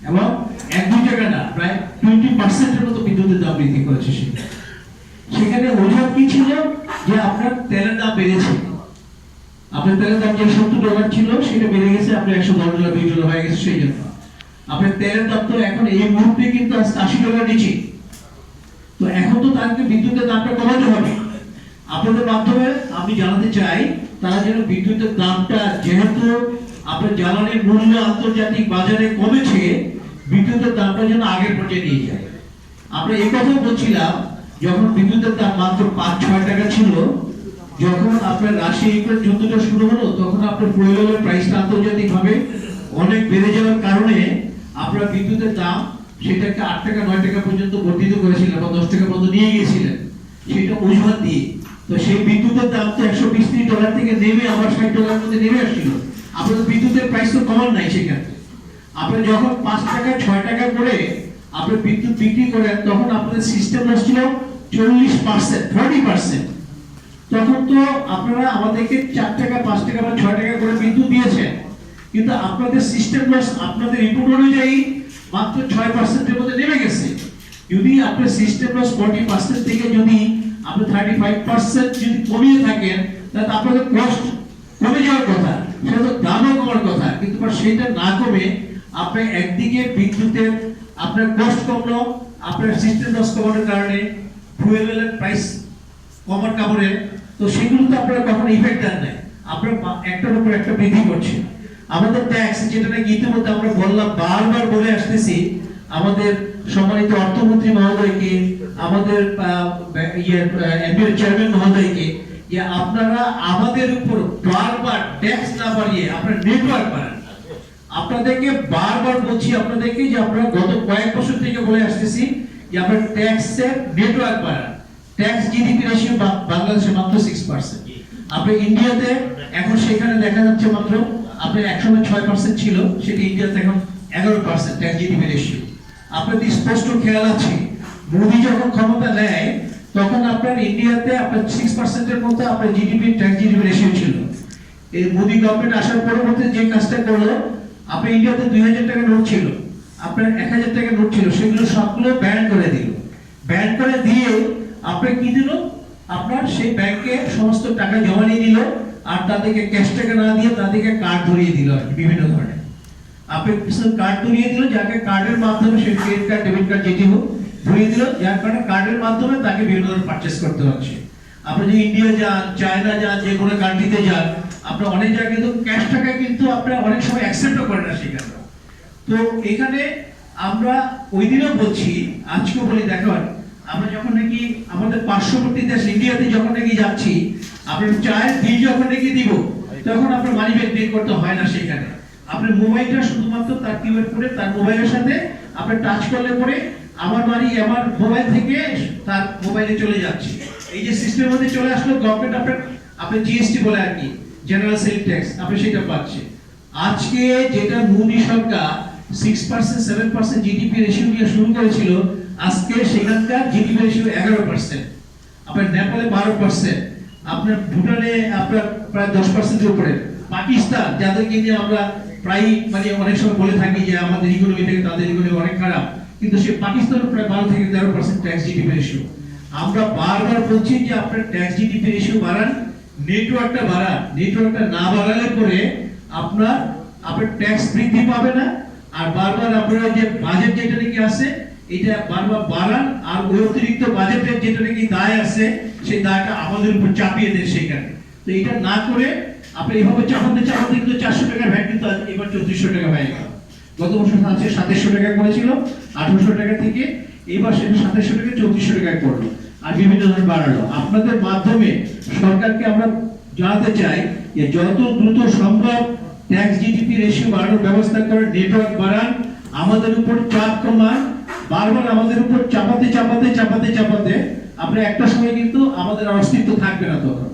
এবং 1-2 টাকা না, প্রায় 20% মতো বিদ্যুতের দাম বৃদ্ধি করেছে। সেখানে অজুহাত কি ছিল? যে আপনার তেলের দাম বেড়েছে, আপনার তেলের দাম যে $70 ছিল সেটা বেড়ে গেছে, আপনার $110 $20 হয়ে গেছে। সেই জন্য আপনার তেলের দাম তো এখন এই মুহূর্তে কিন্তু $80 নিচে। তো এখন তো তাদেরকে বিদ্যুতের দামটা কমাতে হবে। আপনাদের মাধ্যমে আমি জানাতে চাই তারা যেন বিদ্যুতের দামটা, যেহেতু আপনার জ্বালানির মূল্য আন্তর্জাতিক বাজারে কমেছে, বিদ্যুতের দামটা যেন আগের পর্যায়ে নিয়ে যায়। আমরা এই কথা বলছিলাম যখন বিদ্যুতের দাম মাত্র 5-6 টাকা ছিল, যখন আপনার রাশিয়া ইউক্রেন যুদ্ধটা শুরু হলো তখন আপনার ফুয়েলের প্রাইসটা আন্তর্জাতিক ভাবে অনেক বেড়ে যাওয়ার কারণে আপনার বিদ্যুতের দাম সেটাকে 8 টাকা 9 টাকা পর্যন্ত বর্ধিত করেছিলেন বা 10 টাকা পর্যন্ত নিয়ে গিয়েছিলেন, সেটা অজুহাত দিয়ে। তো সেই বিদ্যুতের দাম তো $120 থেকে নেমে আবার $60 মধ্যে নেমে আসছিল। আপনাদের বিদ্যুতের প্রাইস তো কমান নাই সেখানে। আপনি যখন 5 টাকা 6 টাকা করে আপনি বিদ্যুৎ বিক্রি করেন তখন আপনাদের সিস্টেম লস ছিল 40%। তখন তো আপনারা আমাদেরকে 4 টাকা 5 টাকা বা 6 টাকা করে বিদ্যুৎ দিয়েছেন, কিন্তু আপনাদের সিস্টেম লস আপনাদের রিপোর্ট অনুযায়ী মাত্র 6% এর মধ্যে নেমে গেছে। যদি আপনার সিস্টেম লস 40% থেকে যদি আপনি 35% যদি কমিয়ে থাকেন, তাহলে আপনাদের কস্ট কমে যাওয়ার কথা, সেটা তো দামও কমার কথা। কিন্তু সেটা না কমে আপনি একদিকে বিদ্যুতের আপনার কস্ট কমলো, আপনার সিস্টেম লস কমানোর কারণে ফুয়েলের প্রাইস কমার কারণে, তো সেগুলো তো আপনারা কখনো ইফেক্ট দেন নাই, আপনারা একটার উপর একটা বৃদ্ধি করছেন। আমাদের ট্যাক্স যেটা নাকি ইতিমধ্যে আমরা বললাম, বারবার বলে আসতেছি আমাদের সম্মানিত অর্থমন্ত্রী মহোদয়কে, আমাদের এমবিএর চেয়ারম্যান মহোদয়কে, যে আপনারা আমাদের উপর বারবার ট্যাক্স না বাড়িয়ে আপনারা নেটওয়ার্ক বাড়ান। আপনাদেরকে বারবার বলছি আপনাদেরকে যে আপনারা গত কয়েক বছর থেকে বলে আসতেছি যে আপনারা ট্যাক্সের নেটওয়ার্ক বাড়ান। ট্যাক্স জিডিপি রেশিও বাংলাদেশে মাত্র 6%, আপনি ইন্ডিয়াতে এখন সেখানে দেখা যাচ্ছে মাত্র আপনার একসময় 6% ছিল, সেটা ইন্ডিয়াতে এখন 11% ট্যাক্স জিডিপি রেশিও। আপনাদের স্পষ্ট খেয়াল আছে মোদি যখন ক্ষমতা নেয় তখন আপনার ইন্ডিয়াতে আপনার 6% এর মতো আপনার জিডিপি ট্যাক্স জিডিপি রেশিও ছিল। এই মোদি গভর্নমেন্ট আসার পরবর্তী যে কাজটা করলো, আপনার ইন্ডিয়াতে 2000 টাকা নোট ছিল, আপনার 1000 টাকা নোট ছিল, সেগুলো সবগুলো ব্যান করে দিল। ব্যান করে দিয়ে আপনার কি দিল, আপনার সেই ব্যাংকে সমস্ত টাকা জমা নিয়ে দিল, আর তাদেরকে ক্যাশ টাকা না দিয়ে তাদেরকে কার্ড ধরিয়ে দিল বিভিন্ন ধরনের। আপনি কিছু কার্ড ধরিয়ে দিল, যাকে কার্ডের মাধ্যমে সেই ক্রেডিট কার্ড ডেবিট কার্ড যেটি হোক ধরিয়ে দিল, যার কারণে কার্ডের মাধ্যমে তাকে বিভিন্ন ধরনের পারচেজ করতে হচ্ছে। আপনি যদি ইন্ডিয়া যান, চায়না যান, যে কোনো কান্ট্রিতে যান, আপনার অনেক জায়গায় কিন্তু ক্যাশ টাকা কিন্তু আপনারা অনেক সময় অ্যাকসেপ্টও করেন না সেখানে। তো এখানে আমরা ওই দিনও বলছি, আজকেও বলি, দেখেন আমরা যখন নাকি আমাদের পার্শ্ববর্তী দেশ ইন্ডিয়াতে যখন নাকি যাচ্ছি, আপনার চায়ের বিল যখন নাকি দিব, তখন আপনার মানি ব্যাগ বের করতে হয় না সেখানে। আপনার মোবাইলটা শুধুমাত্র তার কিউআর করে তার মোবাইলের সাথে আপনি টাচ করলে পরে আমার মোবাইল থেকে তার মোবাইলে চলে যাচ্ছে। এই যে সিস্টেমের মধ্যে চলে আসলো, গভর্নমেন্ট আপনার জিএসটি বলে আর কি, জেনারেল সেল ট্যাক্স, আপনি সেটা পাচ্ছেন। আজকে যেটা মোদি সরকার 6% 7% জিডিপি রেশিও নিয়ে শুরু করেছিল, আজকে সেখানকার জিডিপি রেশিও 11%, আপনার নেপালে 12%, আপনার ভুটানে আপনার প্রায় 10% এর উপরে। পাকিস্তান, যাদেরকে নিয়ে আমরা প্রায় অনেক সময় বলে থাকি যে আমাদের ইকোনমি থেকে তাদের ইকোনমি অনেক খারাপ, কিন্তু সে পাকিস্তানের প্রায় 12 থেকে 13% ট্যাক্স জিডিপি রেশিও। আমরা বারবার বলছি যে আপনার ট্যাক্স জিডিপি রেশিও বাড়ান, নেটওয়ার্কটা বাড়ান। নেটওয়ার্কটা না বাড়ালে পরে আপনার ট্যাক্স বৃদ্ধি পাবে না, আর বারবার আপনারা যে বাজেট যেটা নাকি আছে এটা বারবার বাড়ান, আর ওই অতিরিক্ত বাজেটের যেটা নাকি দায় আছে সেই দায়টা আমাদের উপর চাপিয়ে দেন সেখানে। তো এটা না করে আপনি এইভাবে চাপাতে কিন্তু 400 টাকার ভ্যাট কিন্তু এবার 3400 টাকা হয়ে গেল। গত বছর 2700 টাকা করেছিল, 1800 টাকা থেকে এবার সেটা 2700 টাকা 3400 টাকা করলো, আর বিভিন্ন ধরনের বাড়ালো। আপনাদের মাধ্যমে সরকারকে আমরা জানাতে চাই যে যত দ্রুত সম্ভব ট্যাক্স জিডিপি রেশিও বাড়ানোর ব্যবস্থা করে, নেটওয়ার্ক বাড়ান, আমাদের উপর চাপ কমান। বারবার আমাদের উপর চাপাতে আপনার একটা সময় কিন্তু আমাদের অস্তিত্ব থাকবে না তখন।